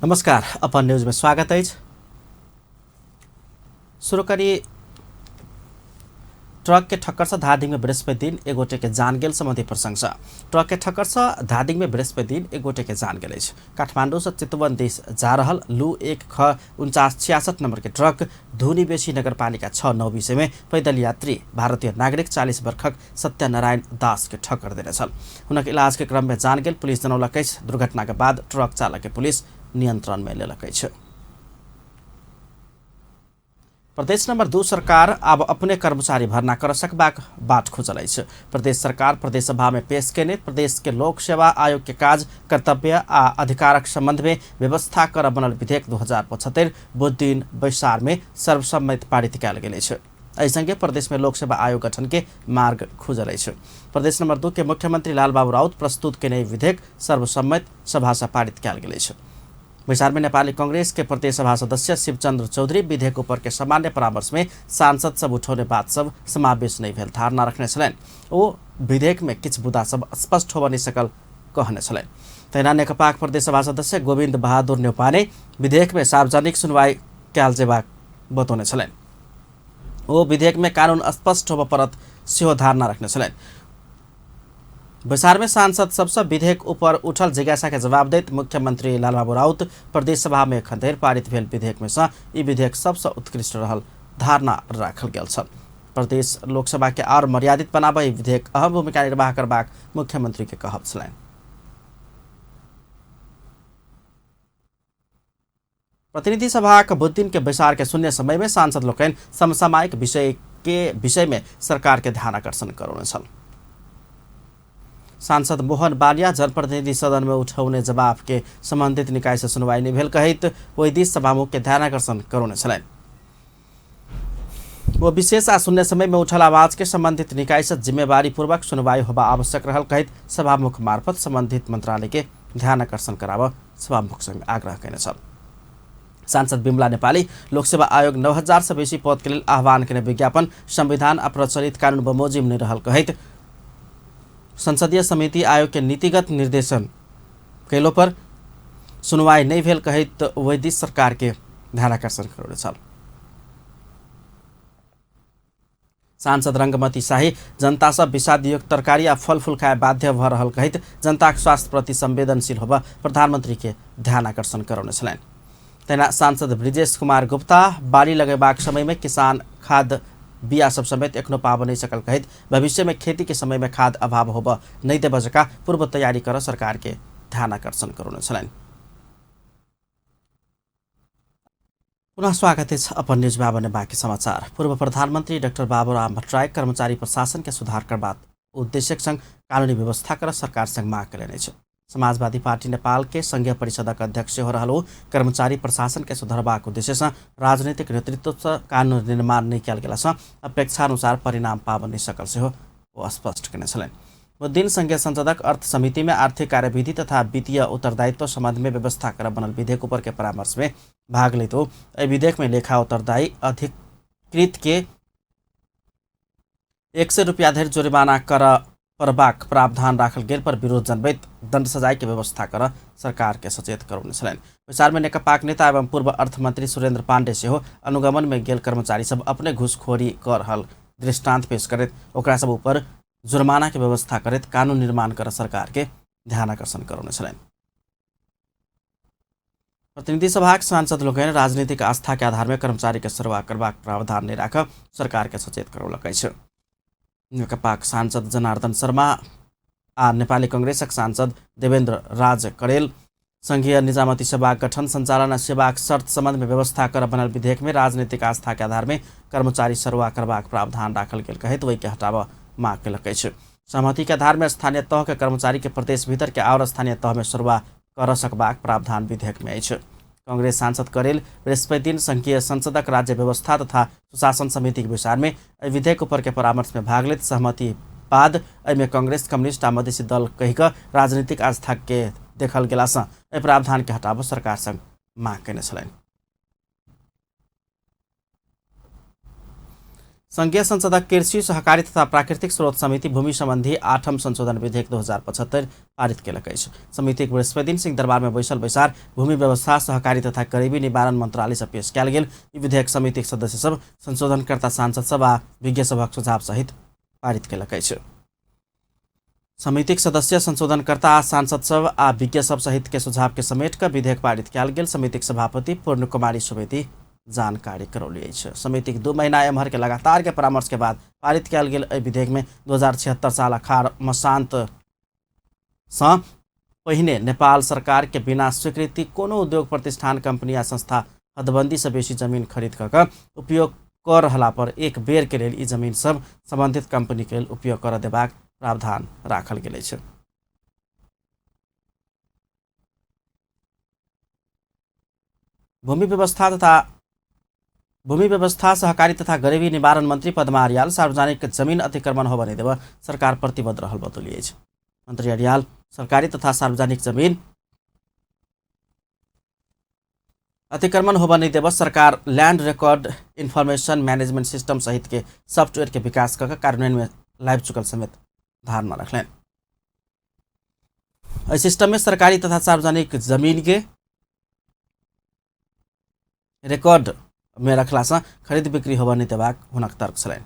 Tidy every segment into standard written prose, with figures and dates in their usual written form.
नमस्कार, अपन न्यूज में स्वागत है। शुरू करी ट्रक के ठक्कर से धादिङ में बृहस्पति दिन एक गोटे के जान गेल संबंधी प्रसंग छ। ट्रक के ठक्कर से धादिङ में बृहस्पति दिन एक गोटे के जान गेल। काठमाडौँ से चितवन देश जा रहल लू 1ख4966 नंबर के ट्रक धुनी बेसी नगरपालिका 6 विषय में पैदल यात्री भारतीय नागरिक 40 वर्षक सत्यनारायण दास के ठक्कर देने छल। उनके इलाज के क्रम में जान गेल। पुलिस जनौलकै दुर्घटना के बाद ट्रक चालक के पुलिस नियंत्रण में लेलकै छ। प्रदेश नंबर 2 सरकार अब अपने कर्मचारी भर्ना कर सकबाक बाट खोजल। प्रदेश सरकार प्रदेश सभा में पेश केने प्रदेश के लोक सेवा आयोग के काज कर्तव्य आ अधिकारक संबंध में व्यवस्था कर बनल विधेयक 2075 बुध दिन बैसार में सर्वसम्मत पारित कयल गेल अछि। एहि संगे प्रदेश में लोक सेवा आयोग गठन के मार्ग खुजल अछि। प्रदेश नंबर 2 के मुख्यमंत्री लालबाबू राउत प्रस्तुत केने विधेयक सर्वसम्मत सभा से पारित कयल गेल अछि। बैसार में नेपाली कांग्रेस के प्रदेश सभा सदस्य शिवचंद्र चौधरी विधेयक ऊपर के सामान्य परामर्श में सांसद सब उठौने बात सब समावेश नहीं भेल धारणा रखने छलैन। ओ विधेयक में किछ बुदा सब स्पष्ट होबा नहीं सकल कहने छलैन। तहिना नेकपा प्रदेश सभा सदस्य गोविंद बहादुर न्यौपाने विधेयक में सार्वजनिक सुनवाई कयल जेबाक बतौने छलैन। ओ विधेयक में कानून स्पष्ट होबा परत सेहो धारणा रखने छलैन। बैसार में सांसद सबसे विधेयक ऊपर उठल जिज्ञासा के जवाब दैत मुख्यमंत्री लालबाबू राउत प्रदेश सभा में खंडेर पारित भेल विधेयक में से ई विधेयक सबसे उत्कृष्ट रहल धारणा राखल गेल छल। प्रदेश लोकसभा के और मर्यादित बनाबे विधेयक अहम भूमिका निर्वाह करबाक मुख्यमंत्री के कहब छलैन। प्रतिनिधि सभा के बुध दिन के बैसार के शून्य समय में सांसद लोकन समसामयिक विषय में सरकार के ध्यान आकर्षण करौने छल। सांसद मोहन बालिया जनप्रतिनिधि सदन में उठाउने जवाब के संबंधित निकाय से सुनवाई नहीं भेल कहित वही दिस सभामुख के ध्यान आकर्षण करौने छलैन। वो विशेष आ शून्य समय में उठल आवाज के संबंधित निकाय से जिम्मेवारी पूर्वक सुनवाई होबा आवश्यक रहल कहित सभामुख मार्फत संबंधित मंत्रालय के ध्यान आकर्षण कराब सभामुख संग आग्रह कैने छल। सांसद बिमला नेपाली लोकसेवा आयोग 9000 से बेसी पद के लिए आह्वान केने विज्ञापन संविधान आ प्रचलित कानून बमोजिम नहीं रहल कहित संसदीय समिति आयोग के नीतिगत निर्देशन कैलो पर सुनवाई नहीं भेल कहित वैदिक सरकार के ध्यान आकर्षण करौने छल। सांसद रंगमती शाही जनता से विषादयुक्त तरकारी आ फल फूल खाए बाध्य भ रहल कहित जनता के स्वास्थ्य प्रति संवेदनशील होबा प्रधानमंत्री के ध्यान आकर्षण करौने छलैन। तेना सांसद ब्रिजेश कुमार गुप्ता बाली लगेबाक समय में किसान खाद बिया सब समेत एखनो पाब नहीं सकल कहित भविष्य में खेती के समय में खाद अभाव होब नहीं देब जका पूर्व तैयारी कर सरकार के ध्यान आकर्षण करौने छलैन। पुनः स्वागत है अपन न्यूज में आने बाकी समाचार। पूर्व प्रधानमंत्री डॉक्टर बाबूराम भट्टराई कर्मचारी प्रशासन के सुधार करबाक उद्देश्य संग कानूनी व्यवस्था कर सरकार संग मांग करेने छ। समाजवादी पार्टी नेपाल के संघीय परिषदक अध्यक्ष हो रहल कर्मचारी प्रशासन के सुधारबाक उद्देश्य से राजनीतिक नेतृत्व से कानून निर्माण नहीं कयल गेला से अपेक्षानुसार परिणाम पाब नहीं सकल से हो स्पष्ट केने छलैन। वो दिन संघीय संसदक अर्थ समिति में आर्थिक कार्यविधि तथा वित्तीय उत्तरदायित्व संबंध में व्यवस्था कर बनल विधेयक ऊपर के परामर्श में भाग लेते हो विधेयक में लेखा उत्तरदायी अधिकृत के 100 रुपया धरि जुर्माना कर परबाक प्रावधान राखल गेल पर विरोध जनबैत दंड सजाय के व्यवस्था कर सरकार के सचेत करौने छलैन। विचार में नेकपा नेता एवं पूर्व अर्थमंत्री सुरेंद्र पांडे से हो अनुगमन में गेल कर्मचारी सब अपने घूसखोरी कर रहल दृष्टांत पेश करत ओकरा सब ऊपर जुर्माना के व्यवस्था करत कानून निर्माण कर सरकार के ध्यान आकर्षण करौने छलैन। प्रतिनिधि सभा के सांसद लोग राजनीतिक आस्था के आधार में कर्मचारी के सेवा करबाक प्रावधान नहीं राख सरकार के सचेत करौलकै छ। नेकपा सांसद जनार्दन शर्मा आ नेपाली कांग्रेसक सांसद देवेन्द्र राज करेल संघीय निजामती सेवा गठन संचालन आ सेवाक शर्त संबंध में व्यवस्था कर बनल विधेयक में राजनीतिक आस्था के आधार में कर्मचारी सेवा करबाक प्रावधान राखल गेल कहित वही के हटाव मांग केलकै छ। सहमति के आधार में स्थानीय तह के कर्मचारी के प्रदेश भीतर के और स्थानीय तह में सेवा कर सकबाक प्रावधान विधेयक में अछि। कांग्रेस सांसद करेल बृहस्पति दिन संघीय संसदक राज्य व्यवस्था तथा सुशासन समिति के विचार में विधेयक ऊपर के परामर्श में भाग लेत सहमति बाद में कांग्रेस कम्युनिस्ट आ मधेसी दल कहिक राजनीतिक आस्था के देखल गेला से प्रावधान के हटाव सरकार संग मांग केने छलैन। संघीय संसदक कृषि सहकारी तथा प्राकृतिक स्रोत समिति भूमि संबंधी 8म संशोधन विधेयक 2075 पारित केलक अछि। समितिक बृहस्पति दिन सिंहदरबार में बैसल बैसार भूमि व्यवस्था सहकारी तथा गरीबी निवारण मंत्रालय से पेश कयल गेल। ई विधेयक समितिक सदस्य सब, संशोधनकर्ता सांसद सब आ विज्ञ सभक सुझाव सहित पारित केलक अछि। समितिक सदस्य, संशोधनकर्ता आ सांसद सब आ विज्ञ सब सहित के सुझाव के समेट कर विधेयक पारित कयल गेल। समितिक सभापति पूर्ण कुमारी सुवेदी जानकारी करौली अछि। समितिक 2 महीना एम्हर के लगातार के परामर्श के बाद पारित कयल गेल एहि विधेयक में 2076 साल अखाड़ मसांत सँ पहिने नेपाल सरकार के बिना स्वीकृति कोनो उद्योग प्रतिष्ठान, कंपनी या संस्था हदबंदी से बेसी जमीन खरीद कऽ उपयोग कर रहला पर एक बेर के लेल ई जमीन सब संबंधित कंपनी के लेल उपयोग कर देबाक प्रावधान राखल गेल अछि। भूमि व्यवस्था सहकारी तथा गरीबी निवारण मंत्री पद्मा अर्याल सार्वजनिक जमीन अतिक्रमण होबय नहीं देबऽ सरकार प्रतिबद्ध रहल बतौली अछि। मंत्री अर्याल सरकारी तथा सार्वजनिक जमीन अतिक्रमण होबय नहीं देबऽ सरकार land record information management system सहित के सॉफ्टवेयर के विकास कर कार्यान्वयन में लाइव चुकल समेत धारणा रखलें। इस सिस्टम में सरकारी तथा सार्वजनिक जमीन के रिकॉर्ड में रखला से खरीद बिक्री होबय नहीं देबाक हुनक तर्क छलनि।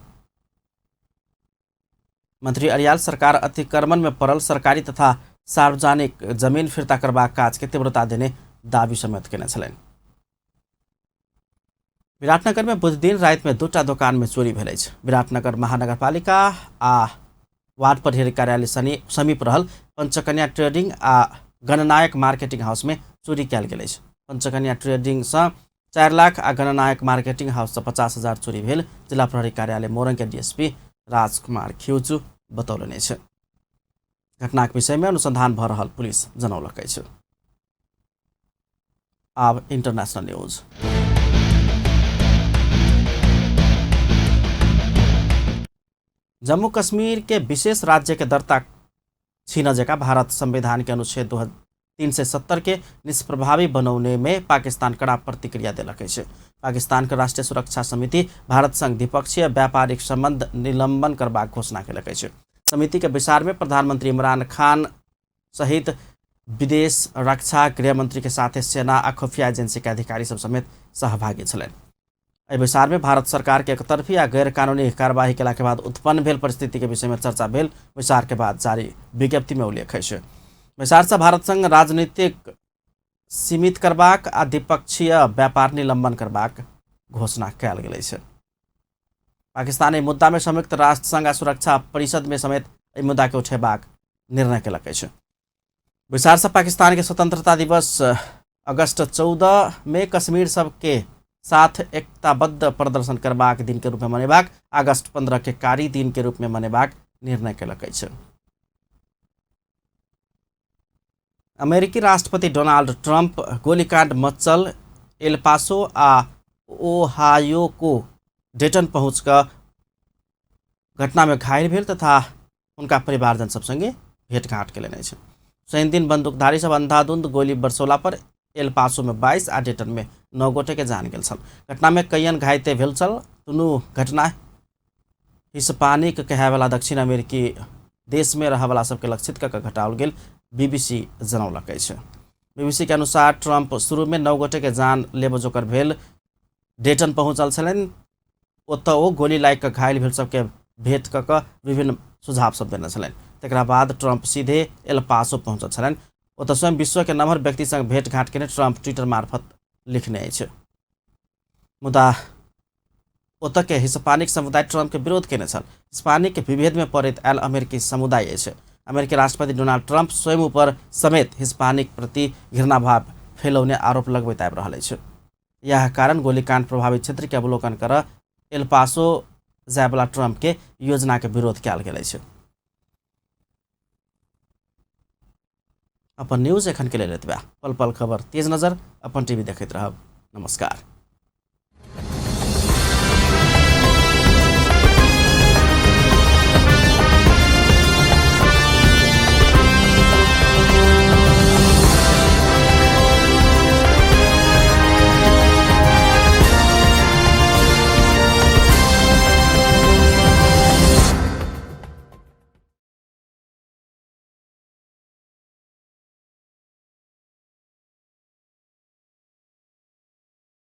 मंत्री अर्याल सरकार अतिक्रमण में पड़ल सरकारी तथा सार्वजनिक जमीन फिर्ता करबाक काज के तीव्रता देने दावी समेत केने छलनि। विराटनगर में बुध दिन रात में 2टा दुकान में चोरी भेल अछि। विराटनगर महानगरपालिका आ वार्ड परिषद कार्यालय समीप रहल पंचकन्या ट्रेडिंग आ गणनायक मार्केटिंग हाउस में चोरी कयल गेल अछि। पंचकन्या ट्रेडिंग से 4 लाख आ गणनायक मार्केटिंग हाउस से 50,000 चोरी भेल। जिला प्रहरी कार्यालय मोरंग के डीएसपी राजकुमार खिउचु बतौलनि अछि। घटनाक विषय में अनुसंधान भ रहल पुलिस जनौलक अछि। आब इंटरनेशनल न्यूज। जम्मू कश्मीर के विशेष राज्य के दर्ता छीन जका भारत संविधान के अनुच्छेद 370 के निष्प्रभावी बनौने में पाकिस्तान कड़ा प्रतिक्रिया देलक अछि। पाकिस्तान के राष्ट्रीय सुरक्षा समिति भारत संग द्विपक्षीय व्यापारिक संबंध निलंबन करबाक घोषणा केलक अछि। समिति के विचार में प्रधानमंत्री इमरान खान सहित विदेश, रक्षा, गृह मंत्री के साथ सेना आ खुफिया एजेंसी के अधिकारी सब समेत सहभागी छलनि। एहि विचार में भारत सरकार के एकतरफी आ गैर कानूनी कार्यवाही केला के बाद उत्पन्न भेल परिस्थिति के विषय में चर्चा भेल। विचार के बाद जारी विज्ञप्ति में उल्लेख अछि। विचार से भारत संग राजनीतिक सीमित करबाक आ द्विपक्षीय व्यापार निलंबन करबाक घोषणा कयल गेल अछि। पाकिस्तान एहि मुद्दा में संयुक्त राष्ट्र संघ आ सुरक्षा परिषद में समेत एहि मुद्दा के उठेबाक निर्णय केलक अछि। विचार से पाकिस्तान के स्वतंत्रता दिवस अगस्त 14 में कश्मीर सबके साथ एकताबद्ध प्रदर्शन करबाक दिन के रूप में मनेबाक, अगस्त 15 के कारी दिन के रूप में मनेबाक निर्णय केलक अछि। अमेरिकी राष्ट्रपति डोनाल्ड ट्रंप गोलीकांड मचल एल पासो आ ओहायो को डेटन पहुंचकर घटना में घायल भेल तथा उनका परिवारजन सब संगे भेंटघाट केलनि अछि। शनि दिन बंदूकधारी सब अंधाधुंध गोली बरसौला पर एल पासो में 22 आ डेटन में 9 गोटे के जान गेल छल। घटना में कईयन घायल भेल छल। दुनू घटना हिस्पानिक कहेवाला दक्षिण अमेरिकी देश में रहवाला सबके लक्षित कऽ घटाओल गेल, बीबीसी जनौलक अछि। बीबीसी के अनुसार ट्रंप शुरू में 9 गोटे के जान लेब जोकर भेल डेटन पहुंचल छलनि। ओतऽ ओ गोली लागि कऽ घायल भेल सबके भेंट कऽ विभिन्न सुझाव सब देने छलनि। तकरा बाद ट्रंप सीधे एल पासो पहुंचल छलनि। ओतऽ स्वयं विश्व के नम्हर व्यक्ति संग भेंटघाट केने ट्रंप ट्विटर मार्फत लिखने अछि। मुदा ओतऽ के हिस्पानिक समुदाय ट्रंप के विरोध केने छल। हिस्पानिक के विभेद में पड़ैत आयल अमेरिकी समुदाय अछि। अमेरिकी राष्ट्रपति डोनाल्ड ट्रंप स्वयं ऊपर समेत हिस्पानिक प्रति घृणाभाव फैलौने आरोप लगबैत आबि रहल अछि। यह कारण गोलीकांड प्रभावित क्षेत्र के अवलोकन कर एल पासो जायवाला ट्रंप के योजना के विरोध कयल गेल अछि। अपन न्यूज एखन के लेल एतबे। पल पल खबर तेज नजर अपन टीवी देखैत रहब। नमस्कार।